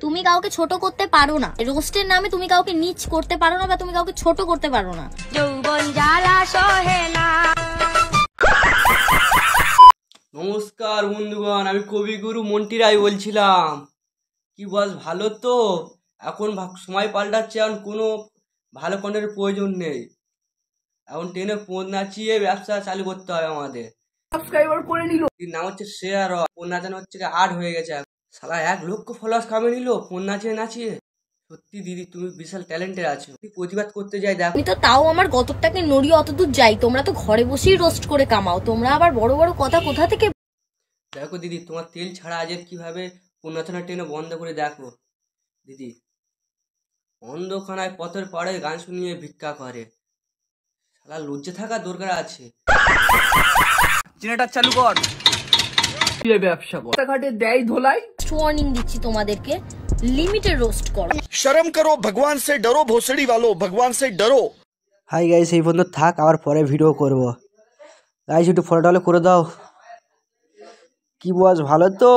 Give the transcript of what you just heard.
তুমি কাউকে ছোট করতে পারো না, রোস্টের নামে তুমি কাউকে নিচ করতে পারো না, বা তুমি কাউকে ছোট করতে পারো না। যৌবন জ্বালা সহে না। নমস্কার বন্ধুগণ, আমি কবিগুরু মন্টি রায় বলছিলাম। কি বস, ভালো তো? এখন সময় পাল্টাচ্ছে, এখন কোনো ভালো কন্টেন্টের প্রয়োজন নেই। এখন টেনে ফোন নাচিয়ে ব্যবসা চালু করতে হবে আমাদের। সাবস্ক্রাইবার করে নিল, নাম হচ্ছে শেয়ার। ফোন নাচানো হচ্ছে আর্ট হয়ে গেছে। সালা 1 লক্ষ ফলোয়ার্স কামিয়ে নিল ফোন নাচিয়ে নাচিয়ে। সত্যি দিদি, তুমি বিশাল ট্যালেন্টেড আছো। প্রতিবাদ করতে যাই দেখো, আমি তো তাও আমার গতরটাকে নড়িয়ে অতদূর যাই, তোমরা তো ঘরে বসেই রোস্ট করে কামাও। তোমরা আবার বড় বড় কথা কোথা থেকে? দেখো দিদি, তোমার তেল ছাড়া আজের কিভাবে ফোন নাচানো টেনে বন্ধ করে দেখো দিদি। অন্ধখানায় পথের পাড়ে গান শুনিয়ে ভিক্ষা করে। শালা লজ্জা থাকা দরকার আছে। জেনারেটর চালু কর, ব্যবসা কর, ঘাটে দেয় ধোলাই। ওয়ার্নিং দিচ্ছি তোমাদেরকে, লিমিটে রোস্ট করো। शर्म करो, भगवान से डरो, भोसड़ी वालों, भगवान से डरो। হাই গাইস, এই পর্যন্ত থাক, আবার পরে ভিডিও করব। গাইস একটু ফলো টলো করে দাও। কি বস, ভালো তো?